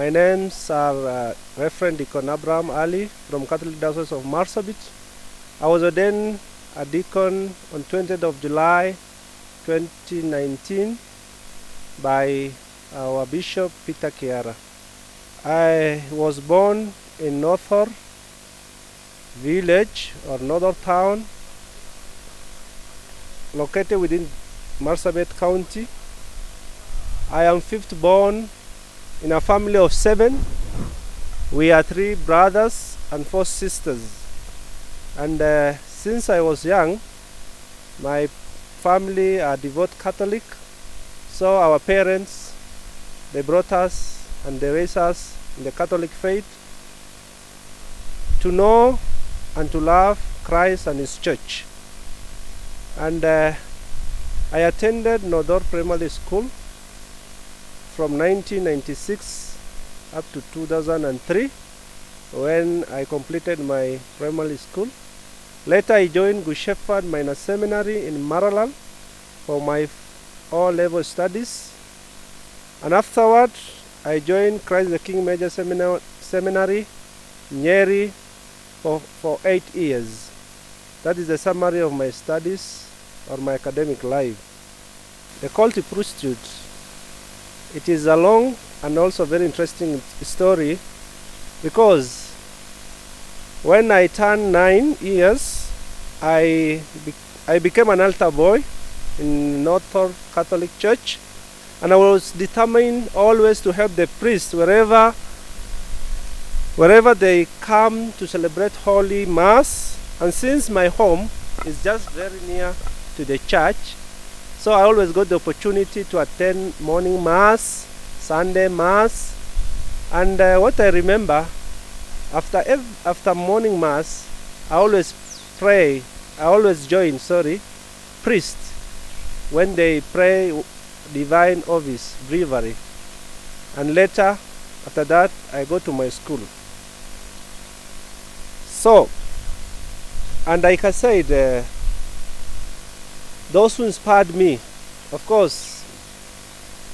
My names are Reverend Deacon Abraham Ali from Catholic Diocese of Marsabit. I was ordained a deacon on 20th of July 2019 by our Bishop Peter Kiara. I was born in Northor village or Northor town located within Marsabit County. I am fifth born in a family of 7. We are 3 brothers and 4 sisters. And since I was young, my family are devout Catholic. So our parents, they brought us and they raised us in the Catholic faith to know and to love Christ and His church. And I attended Nodor Primary School from 1996 up to 2003 when I completed my primary school. Later I joined Good Shepherd Minor Seminary in Maraland for my O-level studies, and afterward I joined Christ the King Major Seminary, Nyeri, for 8 years. That is the summary of my studies or my academic life. The call to priesthood, it is a long and also very interesting story, because when I turned 9 years, I became an altar boy in Northor Catholic Church, and I was determined always to help the priests wherever they come to celebrate Holy Mass. And since my home is just very near to the church, so I always got the opportunity to attend morning Mass, Sunday Mass, and what I remember, after morning Mass, I always join priests when they pray divine office, breviary, and later after that I go to my school. So, and like I said, those who inspired me, of course,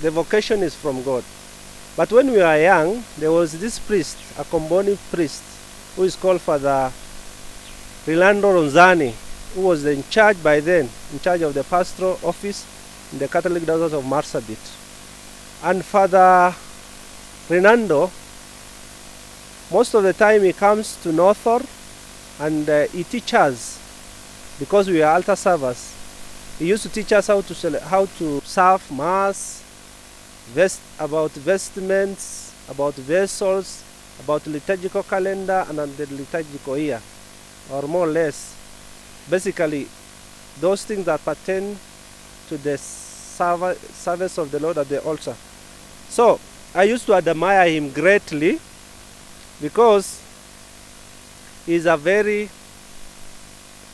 the vocation is from God. But when we were young, there was this priest, a Comboni priest, who is called Father Rilando Ronzani, who was in charge by then, in charge of the pastoral office in the Catholic Diocese of Marsabit. And Father Rinaldo, most of the time he comes to Northor and he teaches us, because we are altar servers. He used to teach us how to serve Mass, about vestments, about vessels, about liturgical calendar and the liturgical year, or more or less, basically those things that pertain to the service of the Lord at the altar. So I used to admire him greatly, because he's a very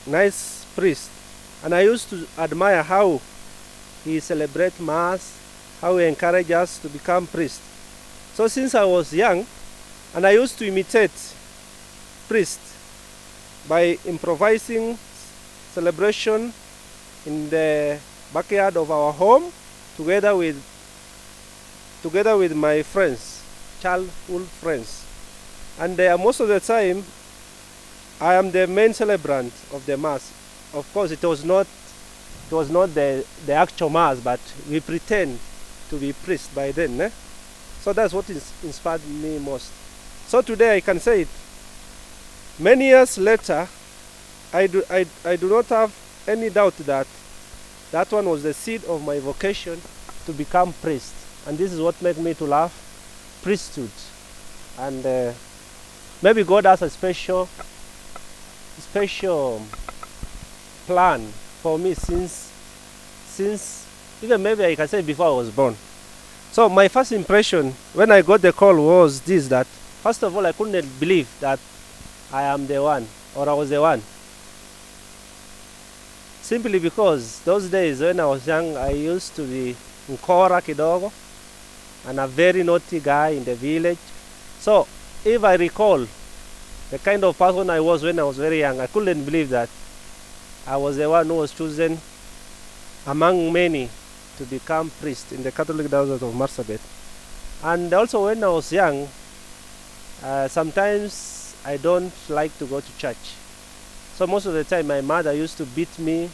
nice priest, and I used to admire how he celebrates Mass, how he encourages us to become priests. So since I was young, and I used to imitate priests by improvising celebration in the backyard of our home together with my friends, childhood friends. And most of the time I am the main celebrant of the Mass. Of course, it was not the actual Mass, but we pretend to be priests by then. So that's what inspired me most. So today I can say it. Many years later, I do not have any doubt that that one was the seed of my vocation to become priest. And this is what made me to love priesthood. And maybe God has a special plan for me since even maybe I can say before I was born. So my first impression when I got the call was this, that first of all I couldn't believe that I am the one, or I was the one. Simply because those days when I was young, I used to be mkora kidogo and a very naughty guy in the village. So if I recall the kind of person I was when I was very young, I couldn't believe that I was the one who was chosen among many to become priest in the Catholic Diocese of Marsabit. And also when I was young, sometimes I don't like to go to church. So most of the time my mother used to beat me.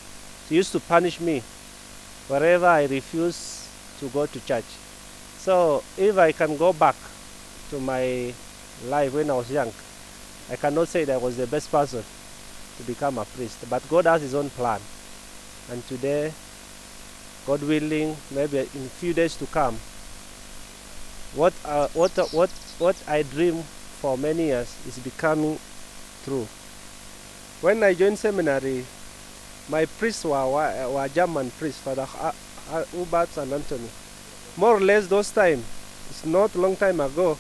She used to punish me wherever I refuse to go to church. So if I can go back to my life when I was young, I cannot say that I was the best person to become a priest. But God has his own plan. And today, God willing, maybe in few days to come, what I dreamed for many years is becoming true. When I joined seminary, my priests were German priests, Father Hubert and Anthony. More or less those time, it's not a long time ago,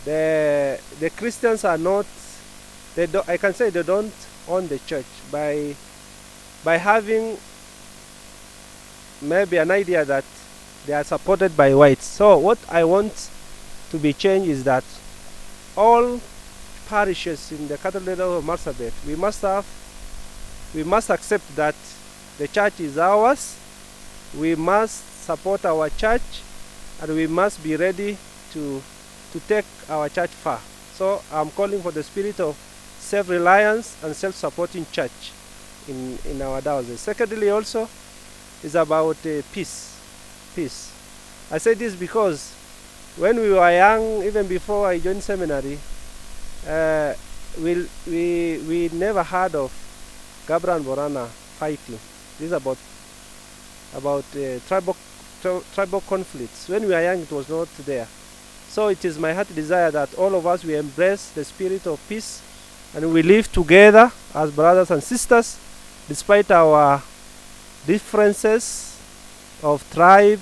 the Christians are not, I can say they don't own the church by having maybe an idea that they are supported by whites. So what I want to be changed is that all parishes in the Cathedral of Marsabit, we must accept that the church is ours. We must support our church, and we must be ready to take our church far. So I'm calling for the spirit of self-reliance and self-supporting church in our diocese. Secondly, also is about peace. Peace. I say this because when we were young, even before I joined seminary, we never heard of Gabra and Borana fighting. This is about tribal conflicts. When we were young, it was not there. So it is my heart desire that all of us, we embrace the spirit of peace and we live together as brothers and sisters despite our differences of tribe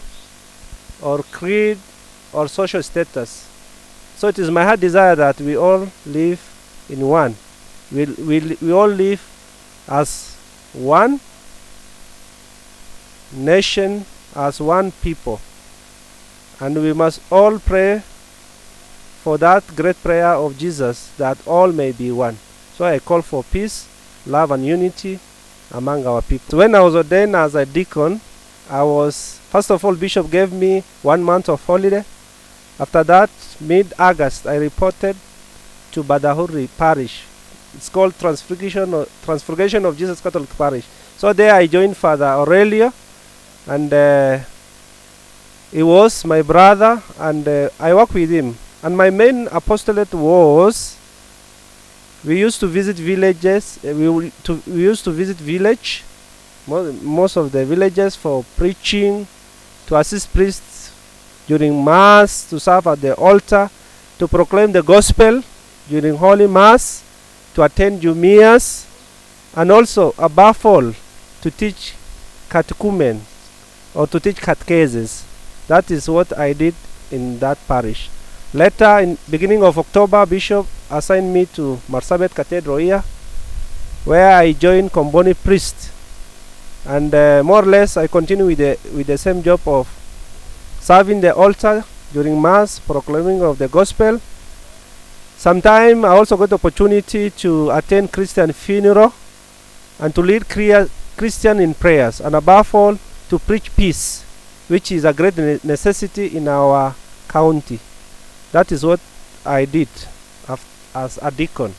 or creed or social status. So it is my heart desire that we all live in one. We all live as one nation, as one people. And we must all pray for that great prayer of Jesus, that all may be one. So I call for peace, love and unity among our people. When I was ordained as a deacon, first of all, Bishop gave me 1 month of holiday. After that, mid-August, I reported to Badahuri Parish. It's called Transfiguration of Jesus Catholic Parish. So there I joined Father Aurelio, and he was my brother, and I worked with him. And my main apostolate was, we used to visit villages. We used to visit most of the villages for preaching, to assist priests during Mass, to serve at the altar, to proclaim the gospel during Holy Mass, to attend Jumias, and also, above all, to teach catechumen or to teach catechesis. That is what I did in that parish. Later, in beginning of October, Bishop assigned me to Marsabit Cathedral here, where I joined Komboni priest, and more or less I continue with the same job of serving the altar during Mass, proclaiming of the gospel. Sometimes I also got the opportunity to attend Christian funeral and to lead Christian in prayers, and above all, to preach peace, which is a great necessity in our county. That is what I did as a deacon.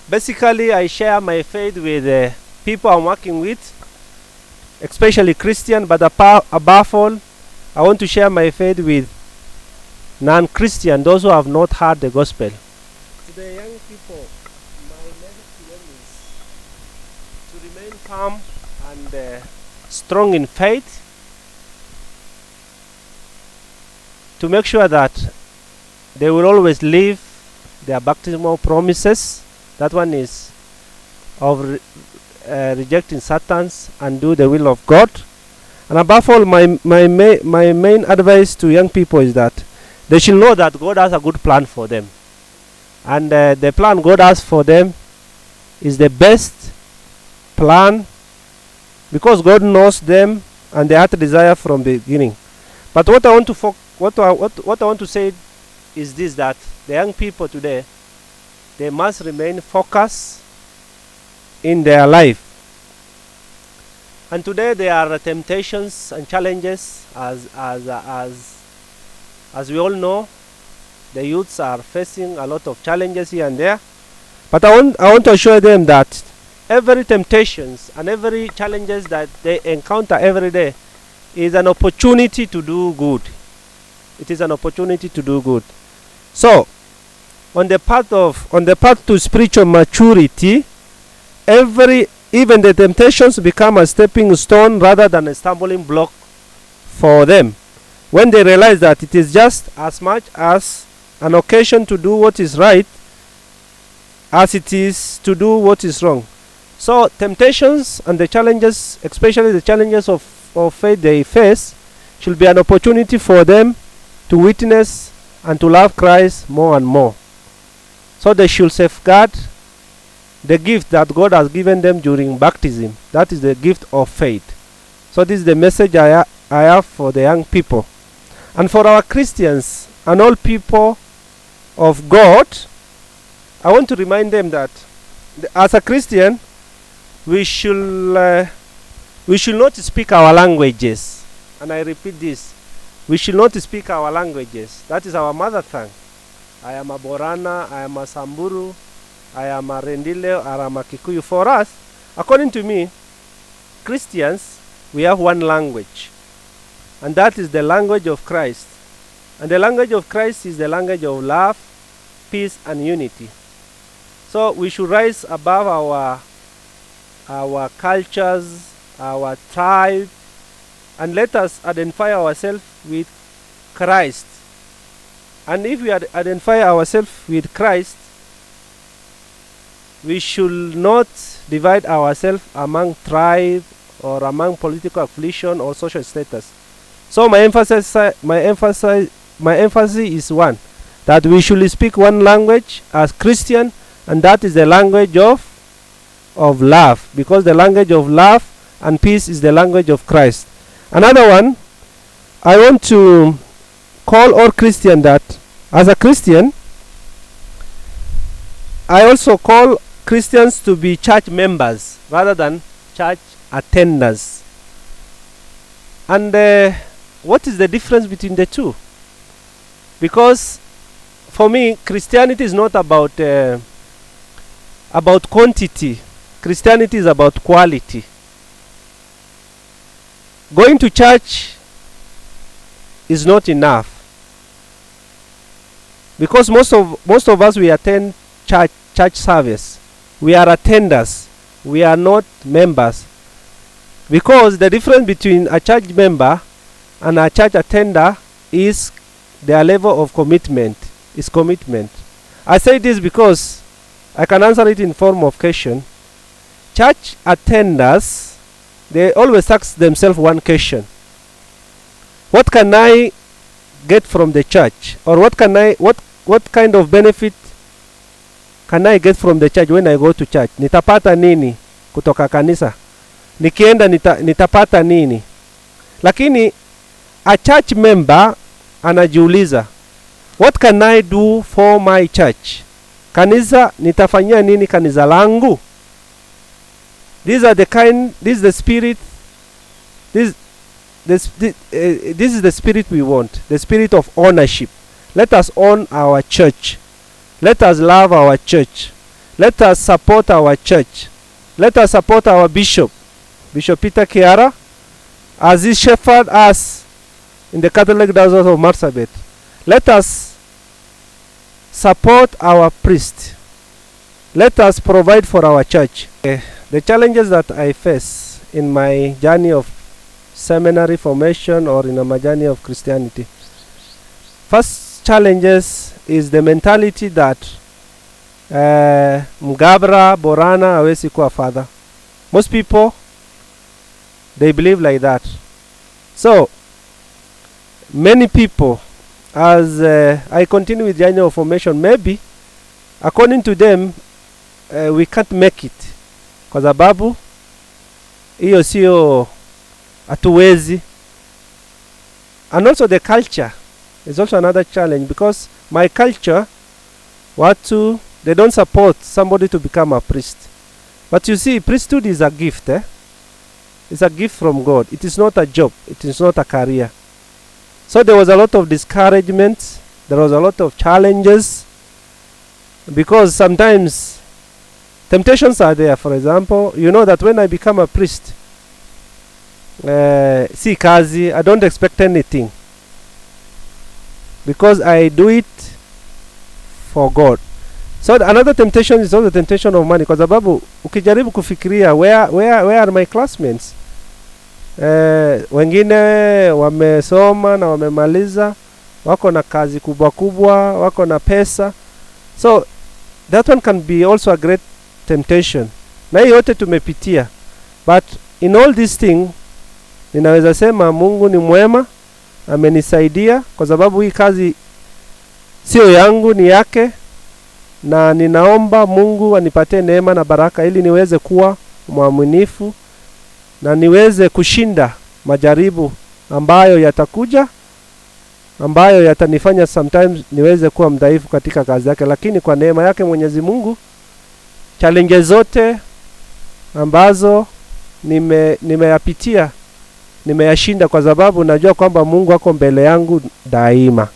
Basically, I share my faith with the people I'm working with, especially Christian, but above all, I want to share my faith with non-Christian, those who have not heard the gospel. To the young people, my message to them is to remain calm and strong in faith, to make sure that they will always live their baptismal promises. That one is of rejecting Satan's and do the will of God. And above all, my main advice to young people is that they should know that God has a good plan for them. And the plan God has for them is the best plan, because God knows them and their heart desire from the beginning. But what I want to say is this, that the young people today, they must remain focused in their life. And today there are temptations and challenges as As we all know, the youths are facing a lot of challenges here and there. But I want to assure them that every temptations and every challenges that they encounter every day is an opportunity to do good. It is an opportunity to do good. So, on the path to spiritual maturity, even the temptations become a stepping stone rather than a stumbling block for them, when they realize that it is just as much as an occasion to do what is right as it is to do what is wrong. So temptations and the challenges, especially the challenges of faith they face, should be an opportunity for them to witness and to love Christ more and more. So they should safeguard the gift that God has given them during baptism. That is the gift of faith. So this is the message I have for the young people. And for our Christians and all people of God, I want to remind them that as a Christian, we should not speak our languages. And I repeat this. We should not speak our languages. That is our mother tongue. I am a Borana, I am a Samburu, I am a Rendile, I am a Kikuyu. For us, according to me, Christians, we have one language. And that is the language of Christ. And the language of Christ is the language of love, peace, and unity. So we should rise above our cultures, our tribe, and let us identify ourselves with Christ. And if we identify ourselves with Christ, we should not divide ourselves among tribe or among political affiliation or social status. So my emphasis is one, that we should speak one language as Christian, and that is the language of love, because the language of love and peace is the language of Christ. Another one, I want to call all Christian that as a Christian, I also call Christians to be church members rather than church attenders. And what is the difference between the two? Because for me, Christianity is not about quantity. Christianity is about quality. Going to church is not enough, because most of us, we attend church service. We are attenders. We are not members. Because the difference between a church member and a church attender is their level of commitment. Is commitment. I say this because I can answer it in form of question. Church attenders, they always ask themselves one question: what can I get from the church? Or what kind of benefit can I get from the church when I go to church? Nitapata nini kutoka kanisa? Nikienda nitapata nini? Lakini a church member anajiuliza, what can I do for my church? Kanisa, nitafanyia nini kanisa langu? This is the spirit. This is the spirit we want, the spirit of ownership. Let us own our church. Let us love our church. Let us support our church. Let us support our bishop, Bishop Peter Kiara, as he shepherd us in the Catholic Diocese of Marsabit. Let us support our priest. Let us provide for our church. The challenges that I face in my journey of seminary formation or in my journey of Christianity. First challenges is the mentality that Mgabra, Borana hawezi kuwa father. Most people, they believe like that. So many people, as I continue with journey of formation, maybe according to them we can't make it kwa sababu hiyo sio hatuwezi. And also the culture is also another challenge, because my culture, they don't support somebody to become a priest. But you see, priesthood is a gift. It's a gift from God. It is not a job. It is not a career. So there was a lot of discouragement, there was a lot of challenges, because sometimes temptations are there. For example, you know that when I become a priest, si kazi, I don't expect anything, because I do it for God. So another temptation is also the temptation of money, kwa sababu ukijaribu kufikiria where are my classmates, wengine wamesoma na wamemaliza, wako na kazi kubwa kubwa, wako na pesa, so that one can be also a great temptation. Na hii yote tumepitia, but in all these things ninaweza sema Mungu ni mwema, amenisaidia, kwa sababu hii kazi sio yangu, ni yake, na ninaomba Mungu anipatie neema na baraka ili niweze kuwa mwaminifu na niweze kushinda majaribu ambayo yatakuja, ambayo yatanifanya sometimes niweze kuwa mdhaifu katika kazi yake. Lakini kwa neema yake Mwenyezi Mungu, challenges zote ambazo nimeyapitia nimeyashinda, kwa sababu najua kwamba Mungu ako mbele yangu daima.